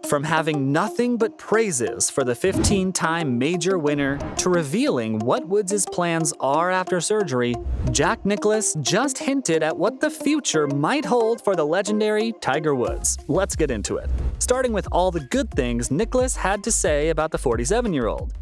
From having nothing but praises for the 15-time major winner to revealing what Woods' plans are after surgery, Jack Nicklaus just hinted at what the future might hold for the legendary Tiger Woods. Let's get into it. Starting with all the good things Nicklaus had to say about the 47-year-old.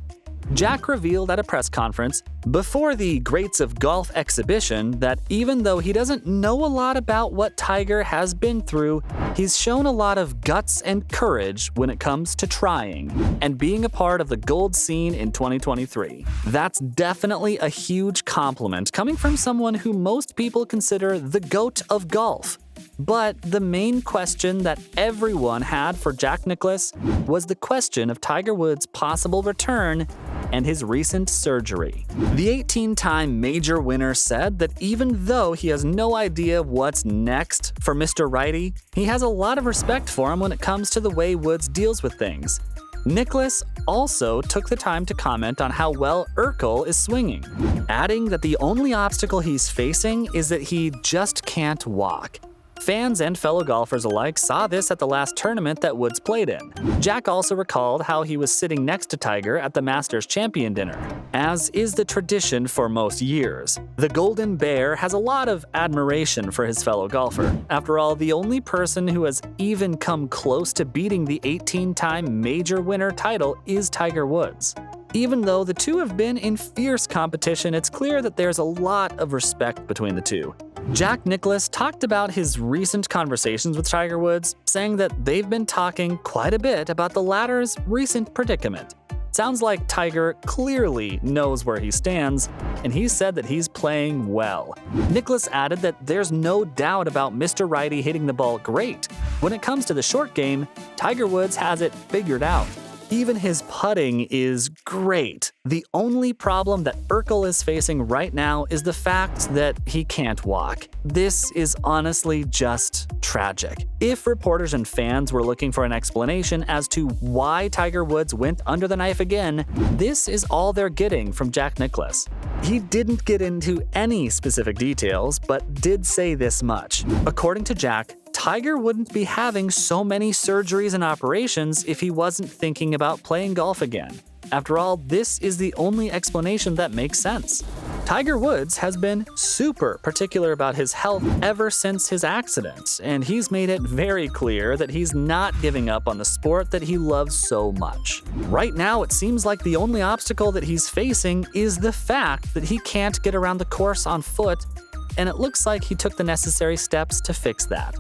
Jack revealed at a press conference before the Greats of Golf exhibition that even though he doesn't know a lot about what Tiger has been through, he's shown a lot of guts and courage when it comes to trying and being a part of the gold scene in 2023. That's definitely a huge compliment coming from someone who most people consider the GOAT of golf. But the main question that everyone had for Jack Nicklaus was the question of Tiger Woods' possible return and his recent surgery. The 18-time major winner said that even though he has no idea what's next for Mr. Righty, he has a lot of respect for him when it comes to the way Woods deals with things. Nicklaus also took the time to comment on how well Urkel is swinging, adding that the only obstacle he's facing is that he just can't walk. Fans and fellow golfers alike saw this at the last tournament that Woods played in. Jack also recalled how he was sitting next to Tiger at the Masters Champion Dinner, as is the tradition for most years. The Golden Bear has a lot of admiration for his fellow golfer. After all, the only person who has even come close to beating the 18-time major winner title is Tiger Woods. Even though the two have been in fierce competition, it's clear that there's a lot of respect between the two. Jack Nicklaus talked about his recent conversations with Tiger Woods, saying that they've been talking quite a bit about the latter's recent predicament. Sounds like Tiger clearly knows where he stands, and he said that he's playing well. Nicklaus added that there's no doubt about Mr. Righty hitting the ball great. When it comes to the short game, Tiger Woods has it figured out. Even his putting is great. The only problem that Urkel is facing right now is the fact that he can't walk. This is honestly just tragic. If reporters and fans were looking for an explanation as to why Tiger Woods went under the knife again, this is all they're getting from Jack Nicklaus. He didn't get into any specific details, but did say this much. According to Jack, Tiger wouldn't be having so many surgeries and operations if he wasn't thinking about playing golf again. After all, this is the only explanation that makes sense. Tiger Woods has been super particular about his health ever since his accident, and he's made it very clear that he's not giving up on the sport that he loves so much. Right now, it seems like the only obstacle that he's facing is the fact that he can't get around the course on foot, and it looks like he took the necessary steps to fix that.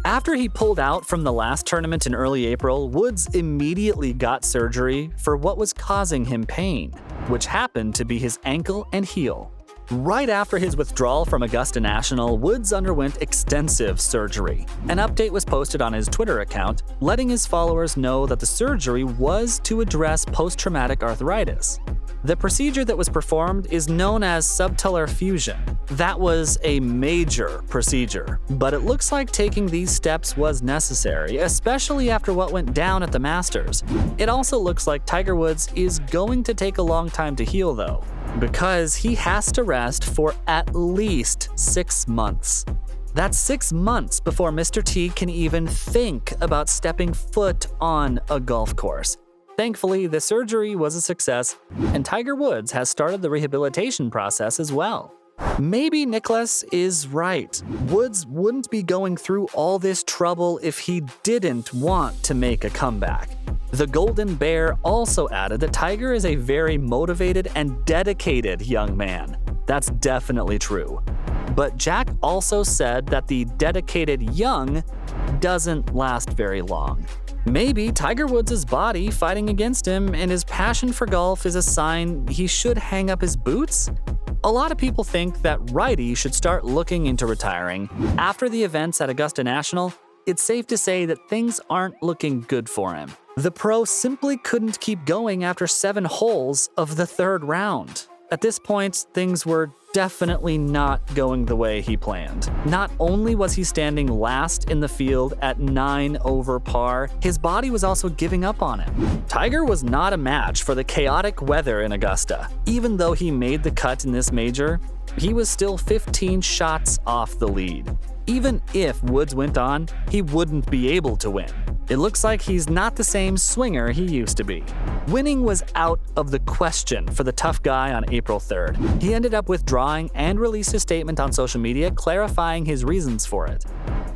After he pulled out from the last tournament in early April, Woods immediately got surgery for what was causing him pain, which happened to be his ankle and heel. Right after his withdrawal from Augusta National, Woods underwent extensive surgery. An update was posted on his Twitter account, letting his followers know that the surgery was to address post-traumatic arthritis. The procedure that was performed is known as subtalar fusion. That was a major procedure, but it looks like taking these steps was necessary, especially after what went down at the Masters. It also looks like Tiger Woods is going to take a long time to heal though, because he has to rest for at least 6 months. That's 6 months before Mr. T can even think about stepping foot on a golf course. Thankfully, the surgery was a success, and Tiger Woods has started the rehabilitation process as well. Maybe Nicklaus is right. Woods wouldn't be going through all this trouble if he didn't want to make a comeback. The Golden Bear also added that Tiger is a very motivated and dedicated young man. That's definitely true. But Jack also said that the dedicated young doesn't last very long. Maybe Tiger Woods' body fighting against him and his passion for golf is a sign he should hang up his boots? A lot of people think that Righty should start looking into retiring. After the events at Augusta National, it's safe to say that things aren't looking good for him. The pro simply couldn't keep going after 7 holes of the third round. At this point, things were definitely not going the way he planned. Not only was he standing last in the field at 9 over par, his body was also giving up on him. Tiger was not a match for the chaotic weather in Augusta. Even though he made the cut in this major, he was still 15 shots off the lead. Even if Woods went on, he wouldn't be able to win. It looks like he's not the same swinger he used to be. Winning was out of the question for the tough guy on April 3rd. He ended up withdrawing and released a statement on social media clarifying his reasons for it.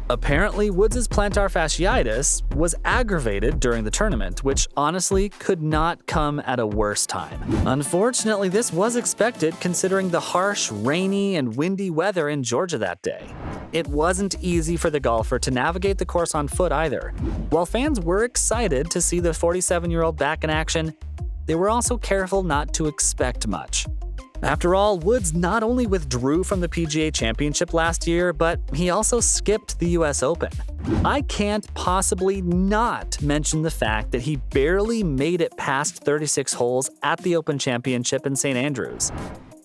Apparently, Woods' plantar fasciitis was aggravated during the tournament, which honestly could not come at a worse time. Unfortunately, this was expected considering the harsh, rainy, and windy weather in Georgia that day. It wasn't easy for the golfer to navigate the course on foot either. While fans were excited to see the 47-year-old back in action, they were also careful not to expect much. After all, Woods not only withdrew from the PGA Championship last year, but he also skipped the US Open. I can't possibly not mention the fact that he barely made it past 36 holes at the Open Championship in St. Andrews.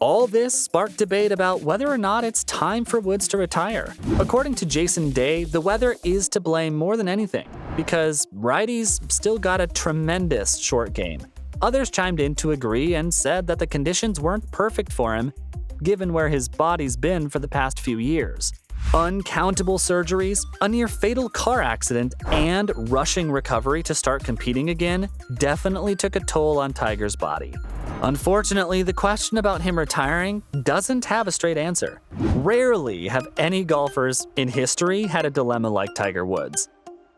All this sparked debate about whether or not it's time for Woods to retire. According to Jason Day, the weather is to blame more than anything, because righties still got a tremendous short game. Others chimed in to agree and said that the conditions weren't perfect for him, given where his body's been for the past few years. Uncountable surgeries, a near-fatal car accident, and rushing recovery to start competing again definitely took a toll on Tiger's body. Unfortunately, the question about him retiring doesn't have a straight answer. Rarely have any golfers in history had a dilemma like Tiger Woods.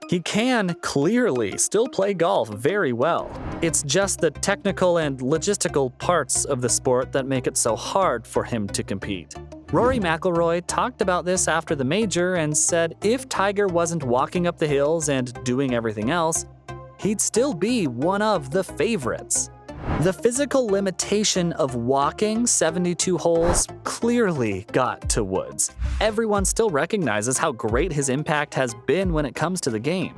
He can clearly still play golf very well. It's just the technical and logistical parts of the sport that make it so hard for him to compete. Rory McIlroy talked about this after the major and said if Tiger wasn't walking up the hills and doing everything else, he'd still be one of the favorites. The physical limitation of walking 72 holes clearly got to Woods. Everyone still recognizes how great his impact has been when it comes to the game.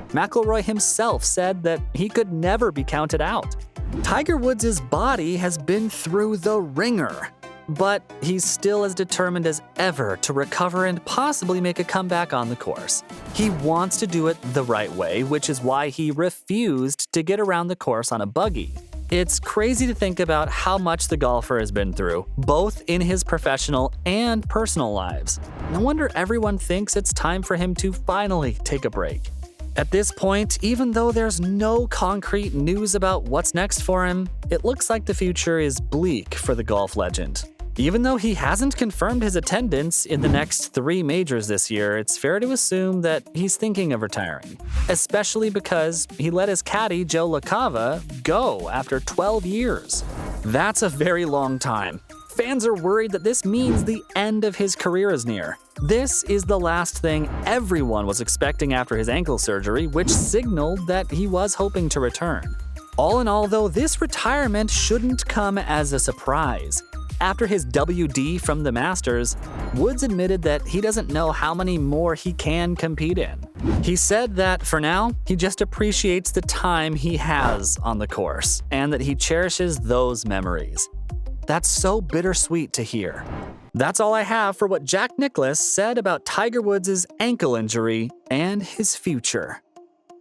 McIlroy himself said that he could never be counted out. Tiger Woods' body has been through the ringer, but he's still as determined as ever to recover and possibly make a comeback on the course. He wants to do it the right way, which is why he refused to get around the course on a buggy. It's crazy to think about how much the golfer has been through, both in his professional and personal lives. No wonder everyone thinks it's time for him to finally take a break. At this point, even though there's no concrete news about what's next for him, it looks like the future is bleak for the golf legend. Even though he hasn't confirmed his attendance in the next 3 majors this year, it's fair to assume that he's thinking of retiring, especially because he let his caddy, Joe LaCava, go after 12 years. That's a very long time. Fans are worried that this means the end of his career is near. This is the last thing everyone was expecting after his ankle surgery, which signaled that he was hoping to return. All in all, though, this retirement shouldn't come as a surprise. After his WD from the Masters, Woods admitted that he doesn't know how many more he can compete in. He said that, for now, he just appreciates the time he has on the course, and that he cherishes those memories. That's so bittersweet to hear. That's all I have for what Jack Nicklaus said about Tiger Woods' ankle injury and his future.